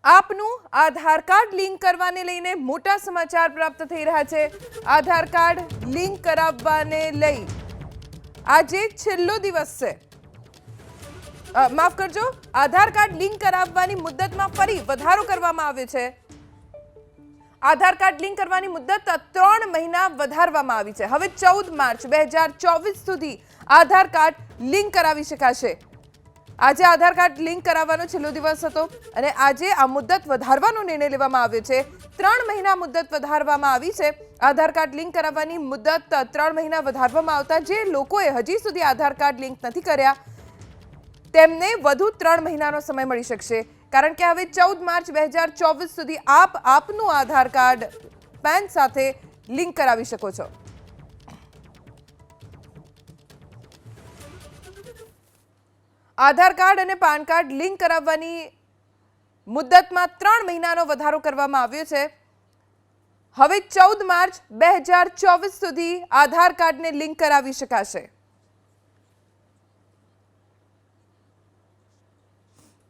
આપનું આધાર card link કરવાને લઈને મોટા સમાચાર પ્રાપ્ત થઈ રહ્યા છે। આધાર કાર્ડ લિંક કરાવવાને લઈ આજે છેલ્લો દિવસ છે। માફ કરજો, આધાર કાર્ડ લિંક કરાવવાની મુદ્દતમાં ફરી વધારો કરવામાં આવ્યો છે। આધાર કાર્ડ લિંક કરવાની મુદ્દત 3 મહિના વધારવામાં આવી છે। હવે 14 માર્ચ 2024 સુધી આધાર કાર્ડ લિંક કરાવી શકાશે। આજે આધાર કાર્ડ લિંક કરાવવાનો છેલ્લો દિવસ હતો અને આજે આ મુદ્દત વધારવાનો નિર્ણય લેવામાં આવ્યો છે। 3 મહિના મુદ્દત વધારવામાં આવી છે। આધાર કાર્ડ લિંક કરાવવાની મુદ્દત 3 મહિના વધારવામાં આવતા જે લોકોએ હજી સુધી આધાર કાર્ડ લિંક નથી કર્યા તેમને વધુ 3 મહિનાનો સમય મળી શકશે, કારણ કે હવે 14 માર્ચ 2024 સુધી આપ આપનું આધાર કાર્ડ પેન સાથે લિંક કરાવી શકો છો। આધાર કાર્ડ અને પાન કાર્ડ લિંક કરાવવાની મુદ્દતમાં 3 મહિનાનો વધારો કરવામાં આવ્યો છે। હવે 14 માર્ચ 2024 સુધી આધાર કાર્ડને લિંક કરાવી શકાશે।